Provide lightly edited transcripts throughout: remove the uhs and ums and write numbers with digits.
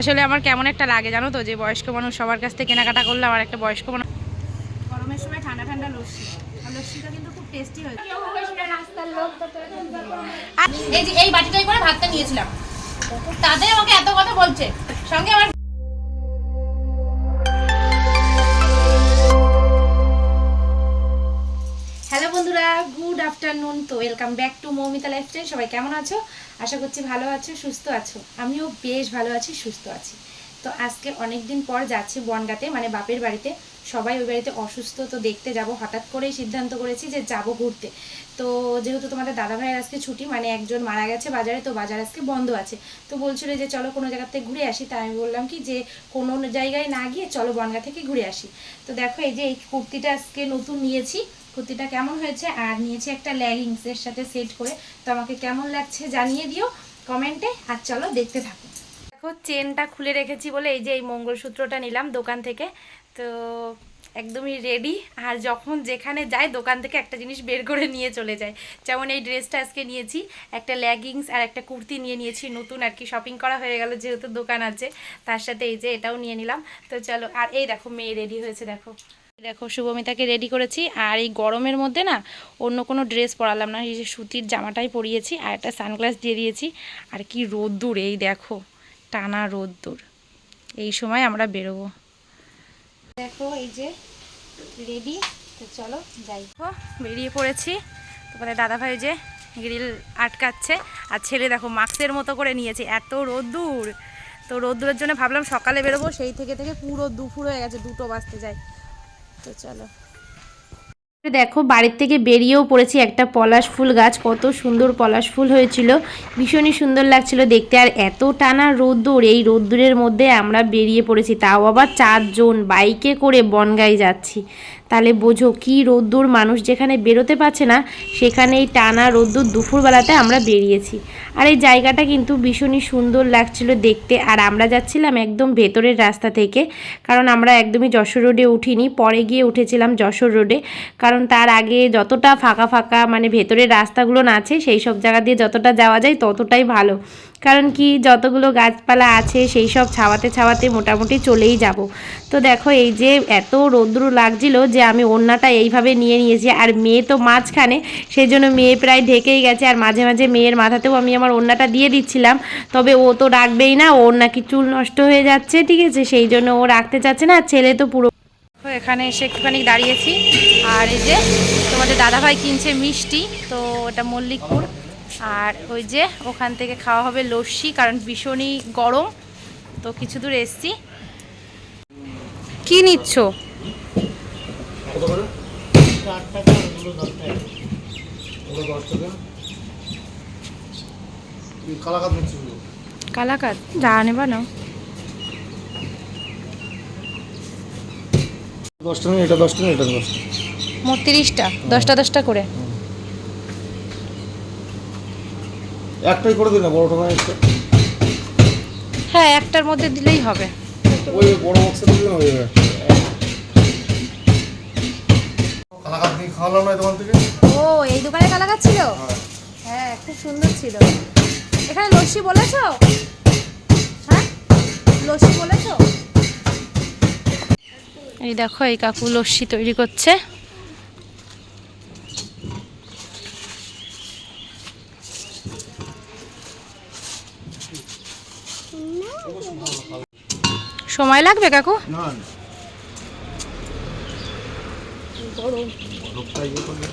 আসলে আমার কেমন একটা লাগে জানো তো, যে বয়স্ক মানুষ সবার কাছ থেকে কেনাকাটা করলে আমার একটা বয়স্ক মানুষ। গরমের সময় ঠান্ডা ঠান্ডা লস্যি, আর লস্যিটা কিন্তু খুব টেস্টি হয়েছে। এই যে এই বাটিটাই করে ভাতটা নিয়েছিলাম, তাদের আমাকে এত কথা বলছে, সঙ্গে আমার হ্যালো বন্ধুরা, গুড আফটারনুন। তো welcome back to Moumita lifestyle. সবাই কেমন আছো? আশা করছি ভালো আছো, সুস্থ আছো। আমিও বেশ ভালো আছি, সুস্থ আছি। তো আজকে অনেক দিন পর যাচ্ছি বনগাঁতে, মানে বাপের বাড়িতে। সবাই ওই বাড়িতে অসুস্থ, তো দেখতে যাব। হঠাৎ করেই সিদ্ধান্ত করেছি যে যাব ঘুরতে। তো যেহেতু তোমাদের দাদাভাইয়ের আজকে ছুটি, মানে একজন মারা গেছে বাজারে, তো বাজার আজকে বন্ধ আছে। তো বলছিল যে চলো কোনো জায়গা থেকে ঘুরে আসি। তাই আমি বললাম কি যে কোনো জায়গায় না গিয়ে চলো বনগাঁ থেকে ঘুরে আসি। তো দেখো এই যে এই কুর্তিটা আজকে নতুন নিয়েছি। কুর্তিটা কেমন হয়েছে, আর নিয়েছি একটা লেগিংসের সাথে সেট করে। তো আমাকে কেমন লাগছে জানিয়ে দিও কমেন্টে, আর চলো দেখতে থাকো। দেখো চেনটা খুলে রেখেছি বলে এই যে এই মঙ্গলসূত্রটা নিলাম দোকান থেকে। তো একদমই রেডি, আর যখন যেখানে যাই দোকান থেকে একটা জিনিস বের করে নিয়ে চলে যায়। যেমন এই ড্রেসটা আজকে নিয়েছি, একটা লেগিংস আর একটা কুর্তি নিয়েছি নতুন আর কি। শপিং করা হয়ে গেল যেহেতু দোকান আছে, তার সাথে এই যে এটাও নিয়ে নিলাম। তো চলো, আর এই দেখো মেয়ে রেডি হয়েছে, দেখো দেখো শুভমিতাকে রেডি করেছি। আর এই গরমের মধ্যে না অন্য কোনো ড্রেস পরালাম না, এই যে সুতির জামাটাই পরিয়েছি, আর একটা সানগ্লাস দিয়ে দিয়েছি। আর কি রোদ্দুর, এই দেখো টানা রোদ্দুর। এই সময় আমরা বেরোবো। দেখো এই যে রেডি, তো চলো যাই। বেরিয়ে পড়েছি। তোমাদের দাদাভাই যে গ্রিল আটকাচ্ছে, আর ছেলে দেখো মাস্কের মতো করে নিয়েছে, এত রোদ্দুর। তো রোদ্দুরের জন্য ভাবলাম সকালে বেরোবো, সেই থেকে পুরো দুপুর হয়ে গেছে, 2টো বাজতে যায়। তো চলো, দেখো বাড়ির থেকে বেরিয়েও পড়েছি। একটা পলাশ ফুল গাছ, কত সুন্দর পলাশ ফুল হয়েছিল, ভীষণই সুন্দর লাগছিল দেখতে। আর এত টানা রোদ্দুর, এই রোদ্দুরের মধ্যে আমরা বেরিয়ে পড়েছি, তাও আবার 4 জন বাইকে করে বনগাঁয় যাচ্ছি। তাহলে বোঝো কি রোদ্দুর, মানুষ যেখানে বেরোতে পারছে না সেখানে এই টানা রোদ্দুর দুপুরবেলাতে আমরা বেরিয়েছি। আর এই জায়গাটা কিন্তু ভীষণই সুন্দর লাগছিল দেখতে। আর আমরা যাচ্ছিলাম একদম ভেতরের রাস্তা থেকে, কারণ আমরা একদমই যশোর রোডে উঠিনি, পরে গিয়ে উঠেছিলাম যশোর রোডে। কারণ তার আগে যতটা ফাঁকা ফাঁকা মানে ভেতরের রাস্তাগুলো না আছে, সেই সব জায়গা দিয়ে যতটা যাওয়া যায় ততটাই ভালো। কারণ কি যতগুলো গাছপালা আছে সেই সব ছাওয়াতে ছাওয়াতে মোটামুটি চলেই যাব। তো দেখো এই যে এত রৌদ্র লাগছিল যে আমি ওড়নাটা এইভাবে নিয়ে নিয়েছি, আর মেয়ে তো মাঝখানে, সেই জন্য মেয়ে প্রায় ঢেকেই গেছে। আর মাঝে মাঝে মেয়ের মাথাতেও আমি আমার ওড়নাটা দিয়ে দিচ্ছিলাম, তবে ও তো রাখবেই না, ওর নাকি চুল নষ্ট হয়ে যাচ্ছে, ঠিক আছে, সেই জন্য ও রাখতে চাচ্ছে না। আর ছেলে তো পুরো। এখানে এসে একটুখানি দাঁড়িয়েছি, আর এই যে তোমাদের দাদাভাই কিনছে মিষ্টি, তো ওটা মল্লিকপুর। আর ওই যে ওখান থেকে খাওয়া হবে লস্যি, কারণ ভীষণই গরম। তো কিছু দূর এসছি। কি নিচ্ছ? কালাকাত যা নেবা না, 10 টাকা, এটা 10 টাকা, এটা 10 টাকা, মোট 30টা, 10টা 10টা করে। একটাই করে দিন না, বড়টা না একটা। হ্যাঁ, একটার মধ্যে দিলেই হবে। ওই বড় বক্সে দিলে হয়ে যাবে। কালাকাত নিয়ে খাওয়ালাম না দোকান থেকে। ও এই দোকানে কালাকাত ছিল? হ্যাঁ খুব সুন্দর ছিল। এখানে লস্যি বলেছো? হ্যাঁ লস্যি বলেছো? এই দেখো এই কাকু লস্যি তৈরি করছে। সময় লাগবে কাকু? না বড় বড়টা ইয়ে করে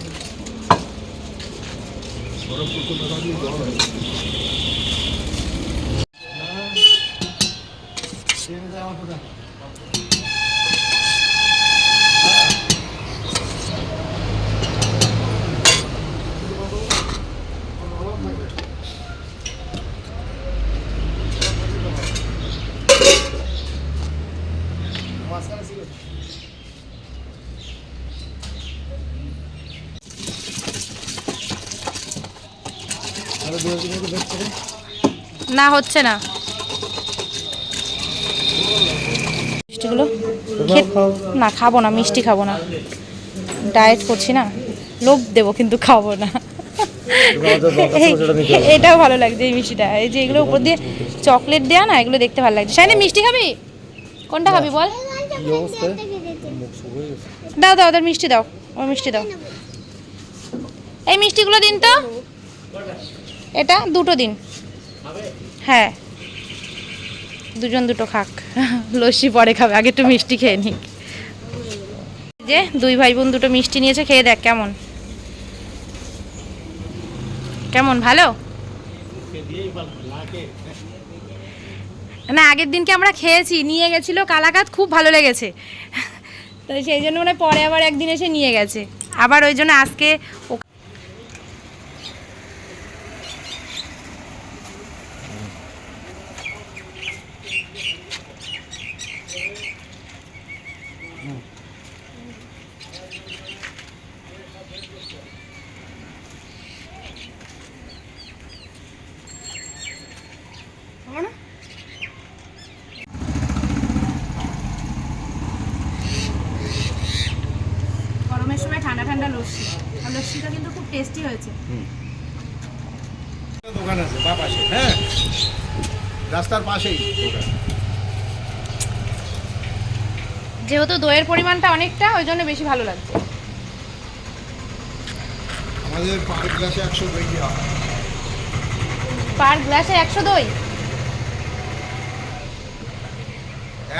বড় পুরো টাকা দিয়ে দাও না। চেনে যাও তো না। না হচ্ছে না মিষ্টিগুলো। না খাবো না, মিষ্টি খাবো না, ডায়েট করছি না, লোভ দেবো কিন্তু খাবো না। এটাও ভালো লাগছে এই মিষ্টিটা, এই যে এগুলো উপর দিয়ে চকলেট দেয়া না, এগুলো দেখতে ভালো লাগছে। শাইনি মিষ্টি খাবি? কোনটা খাবি বল? দাও দাও ওদের মিষ্টি দাও, ও মিষ্টি দাও। এই মিষ্টিগুলো দিন তো, এটা দুটো দিন। হ্যাঁ দুজন দুটো খাক, লস্যি পরে খাবে, আগে একটু মিষ্টি খেয়ে নিক। যে দুই ভাই বোন দুটো মিষ্টি নিয়েছে, খেয়ে দেখ কেমন কেমন ভালো না। আগের দিনকে আমরা খেয়েছি, নিয়ে গেছিল কালাকাত, খুব ভালো লেগেছে, তো সেই জন্য মানে পরে আবার একদিন এসে নিয়ে গেছে, আবার ওই জন্য আজকে গরমের সময় ঠান্ডা ঠান্ডা লস্যি, আর লস্যিটা কিন্তু খুব টেস্টি হয়েছে। দোকান আছে বা পাশে, হ্যাঁ রাস্তার পাশেই দোকান। যেহেতু দইয়ের পরিমাণটা অনেকটা, ওই জন্য বেশি ভালো লাগছে। আমাদের পার গ্লাসে 100 দই দেওয়া হয়। পার গ্লাসে 100 দই?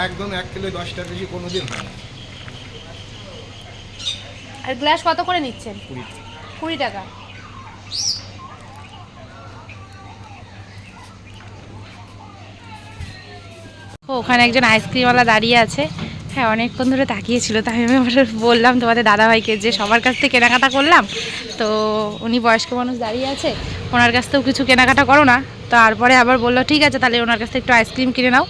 একদম 1 কিলো 10টার বেশি কোনোদিন হয় না। আর গ্লাস কত করে নিচ্ছেন? 20 টাকা। ওখানে একজন আইসক্রিমওয়ালা দাঁড়িয়ে আছে, হ্যাঁ অনেকক্ষণ ধরে তাকিয়েছিল, তাই আমি আবার বললাম তোমাদের দাদাভাইকে যে সবার কাছ থেকে কেনাকাটা করলাম, তো উনি বয়স্ক মানুষ দাঁড়িয়ে আছে, ওনার কাছ থেকেও কিছু কেনাকাটা করো না। তারপরে আবার বললো ঠিক আছে তাহলে ওনার কাছ থেকে একটু আইসক্রিম কিনে নাও।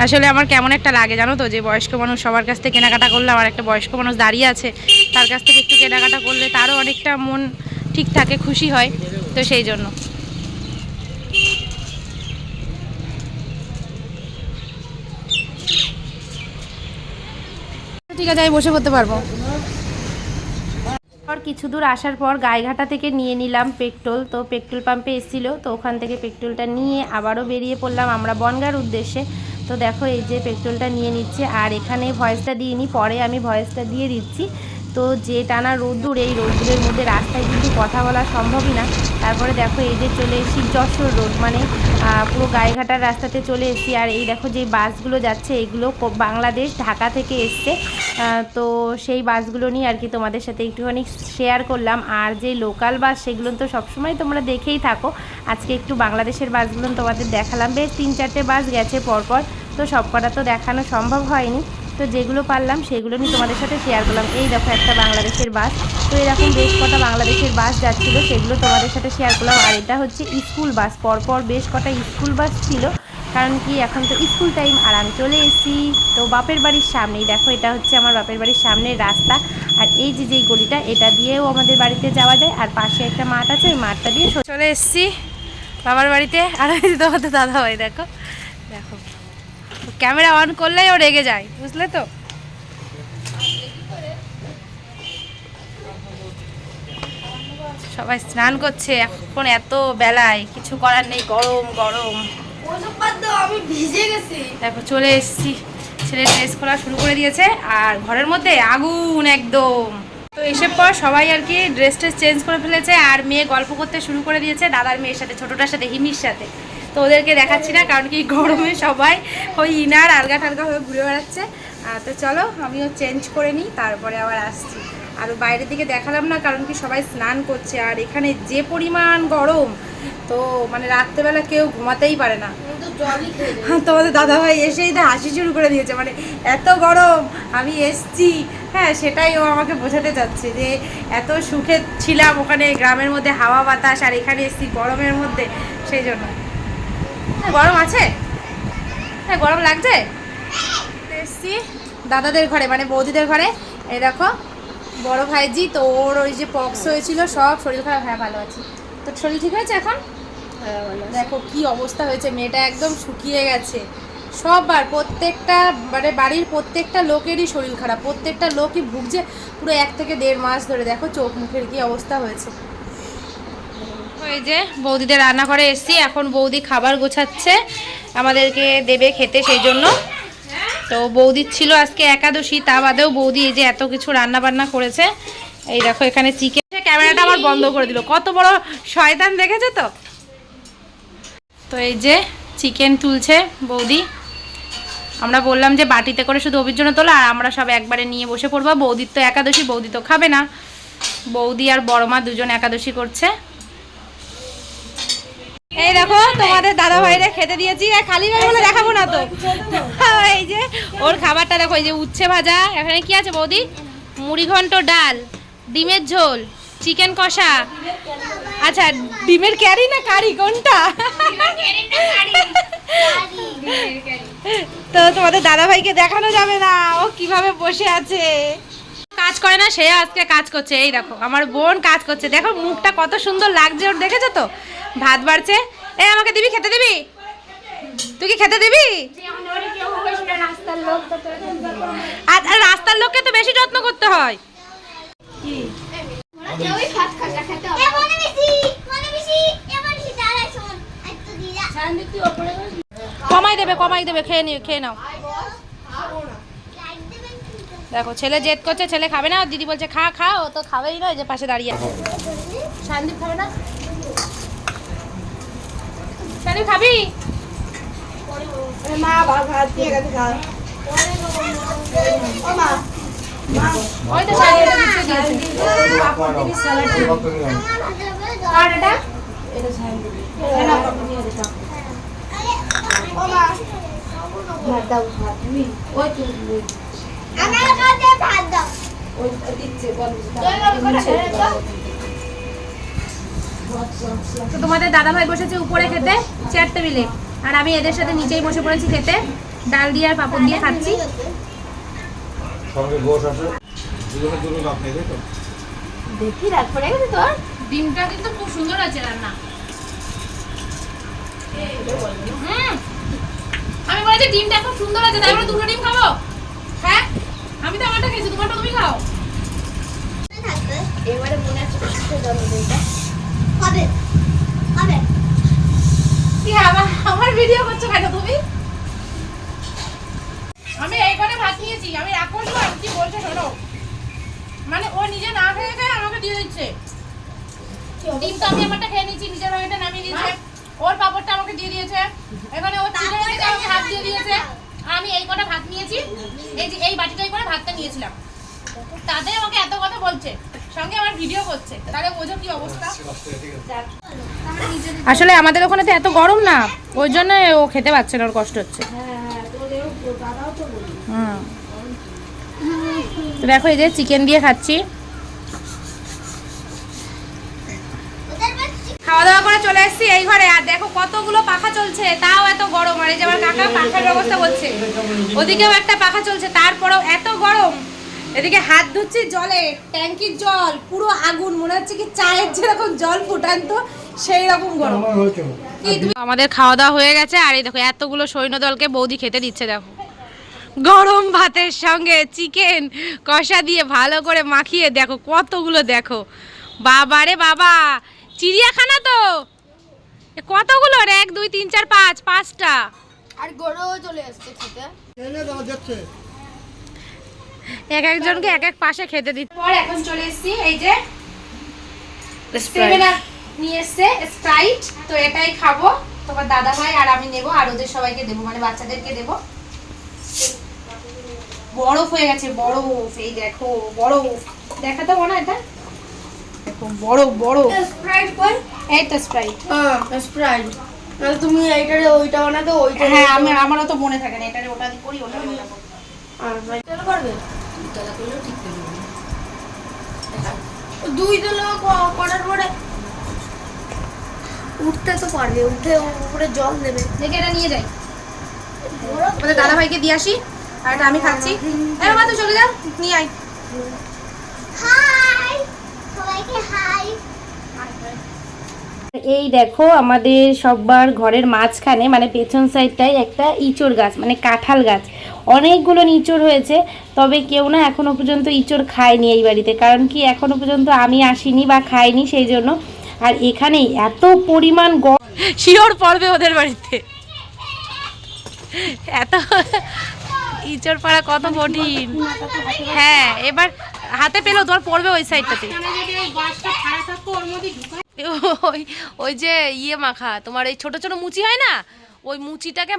আসলে আমার কেমন একটা লাগে জানো তো, যে বয়স্ক মানুষ সবার কাছ থেকে কেনাকাটা করলাম, আর একটা বয়স্ক মানুষ দাঁড়িয়ে আছে, তার কাছ থেকে একটু কেনাকাটা করলে তারও অনেকটা মন ঠিক থাকে, খুশি হয়, তো সেই জন্য। ঠিক আছে আমি বসে পড়তে পারবো। পর কিছু দূর আসার পর গাইঘাটা থেকে নিয়ে নিলাম পেট্রোল, তো পেট্রোল পাম্পে এসেছিলো, তো ওখান থেকে পেট্রোলটা নিয়ে আবারও বেরিয়ে পড়লাম আমরা বনগাঁর উদ্দেশ্যে। তো দেখো এই যে পেট্রোলটা নিয়ে নিচ্ছে, আর এখানে ভয়েসটা দিইনি, পরে আমি ভয়েসটা দিয়ে দিচ্ছি। তো যে টানা রোদ্দুর, এই রোদ্দুরের মধ্যে রাস্তায় কিন্তু কথা বলা সম্ভবই না। তারপরে দেখো এই যে চলে এসেছি যশোর রোড, মানে পুরো গাইঘাটার রাস্তাতে চলে এসেছি। আর এই দেখো যে বাসগুলো যাচ্ছে, এগুলো বাংলাদেশ ঢাকা থেকে এসছে, তো সেই বাসগুলো নিয়ে আর কি তোমাদের সাথে একটুখানি শেয়ার করলাম। আর যে লোকাল বাস সেগুলো তো সবসময় তোমরা দেখেই থাকো, আজকে একটু বাংলাদেশের বাসগুলো তোমাদের দেখালাম। বেশ 3-4টে বাস গেছে পরপর, তো সব কটা তো দেখানো সম্ভব হয়নি, তো যেগুলো পারলাম সেগুলো নিয়ে তোমাদের সাথে শেয়ার করলাম। এই দেখো একটা বাংলাদেশের বাস, তো এরকম বেশ কটা বাংলাদেশের বাস যাচ্ছিলো, সেগুলো তোমাদের সাথে শেয়ার করলাম। আর এটা হচ্ছে স্কুল বাস, পরপর বেশ কটা স্কুল বাস ছিল, কারণ কি এখন তো স্কুল টাইম। আর আমি চলে এসেছি তো বাপের বাড়ির সামনেই, দেখো এটা হচ্ছে আমার বাপের বাড়ির সামনের রাস্তা। আর এই যে যেই গলিটা, এটা দিয়েও আমাদের বাড়িতে যাওয়া যায়, আর পাশে একটা মাঠ আছে, ওই মাঠটা দিয়ে চলে এসেছি বাবার বাড়িতে। আর তোমাদের দাদা ভাই দেখো দেখো, ক্যামেরা অন করলেই ও রেগে যায়, বুঝলে তো। সবাই স্নান করছে এখন এত বেলায়, কিছু করার নেই, গরম গরম। আমি ভিজে গেছি। দেখো চলে এসেছি, ছেলে ড্রেস খোলা শুরু করে দিয়েছে, আর ঘরের মধ্যে আগুন একদম। তো এসব পর সবাই আর কি ড্রেস চেঞ্জ করে ফেলেছে, আর মেয়ে গল্প করতে শুরু করে দিয়েছে দাদার মেয়ের সাথে, ছোটোটার সাথে, হিমির সাথে। তো ওদেরকে দেখাচ্ছি না, কারণ কি গরমে সবাই ওই ইনার আলগা টালগা হয়ে ঘুরে বেড়াচ্ছে। তো চলো আমিও চেঞ্জ করে নিই, তারপরে আবার আসছি। আর বাইরের দিকে দেখালাম না, কারণ কি সবাই স্নান করছে, আর এখানে যে পরিমাণ গরম, তো মানে রাত্রেবেলা কেউ ঘুমাতেই পারে না। তোমাদের দাদাভাই এসেই তো হাসি শুরু করে দিয়েছে, মানে এত গরম আমি এসছি, হ্যাঁ সেটাই ও আমাকে বোঝাতে চাচ্ছে, যে এত সুখে ছিলাম ওখানে গ্রামের মধ্যে হাওয়া বাতাস, আর এখানে এসছি গরমের মধ্যে, সেই জন্য। গরম আছে, হ্যাঁ গরম লাগছে। এসছি দাদাদের ঘরে, মানে বৌদিদের ঘরে। এই দেখো বড় ভাইজি, তো ওর ওই যে পক্স হয়েছিল, সব শরীর খারাপ। হ্যাঁ ভালো আছি, তোর শরীর ঠিক হয়েছে এখন? দেখো কি অবস্থা হয়েছে, মেয়েটা একদম শুকিয়ে গেছে। সববার প্রত্যেকটা মানে বাড়ির প্রত্যেকটা লোকেরই শরীর খারাপ, প্রত্যেকটা লোকই ভুগছে পুরো 1 থেকে 1.5 মাস ধরে। দেখো চোখ মুখের কি অবস্থা হয়েছে। এই যে বৌদিদের রান্নাঘরে এসেছি, এখন বৌদি খাবার গোছাচ্ছে, আমাদেরকে দেবে খেতে, সেই জন্য। তো বৌদির ছিল আজকে একাদশী, তা বাদেও বৌদি এই যে এত কিছু রান্না বান্না করেছে। এই দেখো এখানে চিকেন, ক্যামেরাটা আমার বন্ধ করে দিল, কত বড় শয়তান দেখেছো তো। তো এই যে চিকেন তুলছে বৌদি, আমরা বললাম যে বাটিতে করে শুধু অভির জন্য তোলা, আর আমরা সব একবারে নিয়ে বসে পড়বো। বৌদির তো একাদশী, বৌদি তো খাবে না, বৌদি আর বড় মা দুজন একাদশী করছে। এই দেখো তোমাদের দাদা ভাইরে খেতে দিয়েছি, খালি ভাই বলে দেখাবো না তো। এই যে ওর খাবারটা দেখো, এই যে উচ্ছে ভাজা, এখানে কি আছে বৌদি, মুড়ি ঘন্ট, ডাল, ডিমের ঝোল, চিকেন কষা, আচ্ছা ডিমের ক্যারি না কারি কোনটা? তো তোমাদের দাদা ভাইকে দেখানো যাবে না ও কিভাবে বসে আছে, কাজ করে না, সে আজকে কাজ করছে। এই দেখো আমার বোন কাজ করছে, দেখো মুখটা কত সুন্দর লাগছে ওর, দেখেছো তো? ভাত বাড়ছে, এই আমাকে দিবি, খেতে দিবি? তুই কি খেতে দিবি? আর রাস্তার লোককে তো বেশি যত্ন করতে হয়। কমাই দেবে, খেয়ে নাও। দেখো ছেলে জেদ করছে, ছেলে খাবে না, দিদি বলছে খা খা, ও তো খাবেই না, যে পাশে দাঁড়িয়ে আছে। শান্তি খাবে না? শান্তি খাবি? মা ভাত দিয়ে গেছে খা। ও মা ওই তো শান্তিটা দিচ্ছে দিয়েছে। আর এটা ও মা ভাত দাও, ভাত তুমি ওই তুমি আমার কাছে ভাত দাও, ওই দিচ্ছে বল। তো তোমাদের দাদা ভাই বসেছে উপরে খেতে চেয়ার টেবিলে, আর আমি এদের সাথে নিচেই বসে পড়েছি খেতে, ডাল দিয়ে আর পাপড় দিয়ে খাচ্ছি। সঙ্গে গোশ আছে, দুজনের দুটো কাপ নেই, তাই তো? দেখি রাত পড়ে গেছে তোর। ডিমটা কিন্তু খুব সুন্দর আছে রান্না। আমি বলেছি ডিমটা খুব সুন্দর আছে, তাই বলে দুটো ডিম খাবো? হ্যাঁ আমি তো আমারটা খেয়েছি, তোমারটা তুমি খাও। এবারে মনে আছে শিশুর জন্মদিনটা কবে কবে? কি আমার ভিডিও করছো কেন তুমি? আমি এই করে ভাত নিয়েছি, আমি রাগ করবো? কি বলছো শোনো, মানে ও নিজে না খেয়ে খেয়ে আমাকে দিয়ে দিচ্ছে। ডিম তো আমি আমারটা খেয়ে নিয়েছি, নিজের ভাগটা নামিয়ে দিয়েছে, ওর পাপড়টা আমাকে দিয়ে দিয়েছে, এখানে ও চিকেন থেকে আমাকে হাত দিয়ে দিয়েছে। আমি এই কটা ভাত নিয়েছি, এই যে এই বাটিটাই করে ভাতটা নিয়েছিলাম, তাতে আমাকে এত কথা বলছে, সঙ্গে আমার ভিডিও করছে, তাহলে বোঝো কি অবস্থা। আসলে আমাদের ওখানে তো এত গরম না, ওই জন্য ও খেতে পারছে না, ওর কষ্ট হচ্ছে। তো দেখো এই যে চিকেন দিয়ে খাচ্ছি, খাওয়া দাওয়া করে চলে এসেছি এই ঘরে, আর দেখো কতগুলো পাখা চলছে, তাও এত গরম। আর এই যে আমার কাকা পাখার ব্যবস্থা করছে, ওদিকেও একটা পাখা চলছে, তারপরেও এত গরম। এদিকে হাত ধুচ্ছি জলে, ট্যাঙ্কির জল পুরো আগুন, মনে হচ্ছে কি চায়ের যেরকম জল ফুটান তো সেই রকম গরম। আমাদের খাওয়া দাওয়া হয়ে গেছে, আর এই দেখো এতগুলো সৈন্যদলকে বৌদি খেতে দিচ্ছে, দেখো গরম ভাতের সঙ্গে চিকেন কষা দিয়ে ভালো করে মাখিয়ে, দেখো কতগুলো, দেখো বাবা রে বাবা, চিড়িয়াখানা তো, কতগুলো, 1 2 3 4 5, 5টা। আর গরুও চলে আসছে খেতে। এনে দাও যাচ্ছে। এক একজনকে এক এক পাশে খেতে দিতে। পর এখন চলে এসেছি এই যে স্প্রাইট নিয়ে এসছে, স্প্রাইট, তো এটাই খাবো, তোমার দাদা ভাই আর আমি নেব, আর ওদের সবাইকে দেবো, মানে বাচ্চাদেরকে দেবো। বরফ হয়ে গেছে, বরফ, এই দেখো বরফ, দেখাতে মনে এটা, দেখো বরফ বরফ। স্প্রাইট কই? এই তো স্প্রাইট। হ্যাঁ স্প্রাইট। তাহলে তুমি এইটারে ওইটা বানাতে, ওইটা হ্যাঁ আমারও তো মনে থাকে না, এটারে ওটা দিয়ে করি, ওটা দিয়ে ওটা করি। আর ভাই তেল করবে? দুই তেল করার পরে উঠতে তো পারবে, উঠে উপরে জল দেবে। দেখে এটা নিয়ে যাই, আমাদের দাদা ভাইকে দিয়ে আসি, আর এটা আমি খাচ্ছি। এই মা তুই চলে যা, নিয়ে আয়। হাই সবাইকে হাই। এই দেখো আমাদের সবার ঘরের মাঝখানে, মানে পেছন সাইডটায় একটা ইঁচড় গাছ, মানে কাঁঠাল গাছ, অনেকগুলো ইঁচড় হয়েছে, তবে কেউ না এখনো পর্যন্ত ইঁচড় খায়নি এই বাড়িতে, কারণ কি এখনো পর্যন্ত আমি আসিনি বা খাইনি, সেই জন্য। আর এখানে এত পরিমাণ শিওর পড়বে ওদের বাড়িতে, এত ইঁচড় পাড়া কত কঠিন। হ্যাঁ এবার হাতে পেলেও তোমার পড়বে ওই সাইডটাতে। ওই ওই যে ইয়ে মাখা তোমার এই ছোট ছোট মুচি হয় না, ওই মুচিটাকে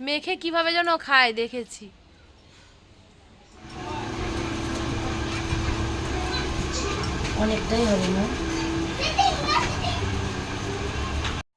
মেখে কিভাবে যেন খায় দেখেছি। অনেকটাই হবে না।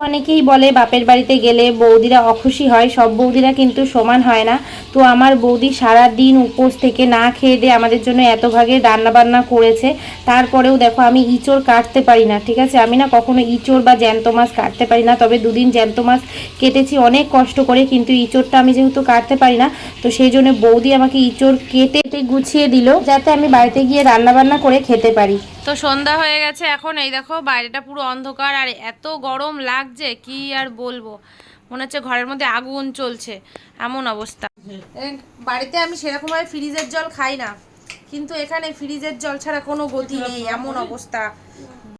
অনেকেই বলে বাপের বাড়িতে গেলে বৌদিরা অখুশি হয়, সব বৌদিরা কিন্তু সমান হয় না। তো আমার বৌদি সারা দিন উপোস থেকে না খেয়ে দিয়ে আমাদের জন্য এত ভাগে রান্নাবান্না করেছে, তারপরেও দেখো আমি ইঁচড় কাটতে পারি না, ঠিক আছে, আমি না কখনো ইঁচড় বা জ্যান্ত মাছ কাটতে পারি না। তবে দুদিন জ্যান্ত মাছ কেটেছি অনেক কষ্ট করে, কিন্তু ইঁচড়টা আমি যেহেতু কাটতে পারি না, তো সেই জন্য বৌদি আমাকে ইঁচড় কেটে গুছিয়ে দিল যাতে আমি বাড়িতে গিয়ে রান্নাবান্না করে খেতে পারি। তো সন্ধ্যা হয়ে গেছে এখন, এই দেখো বাইরেটা পুরো অন্ধকার আর এত গরম লাগছে কি আর বলবো, মনে হচ্ছে ঘরের মধ্যে আগুন চলছে, এমন অবস্থা। বাড়িতে আমি সেরকমভাবে ফ্রিজের জল খাই না, কিন্তু এখানে ফ্রিজের জল ছাড়া কোনো গতি নেই, এমন অবস্থা।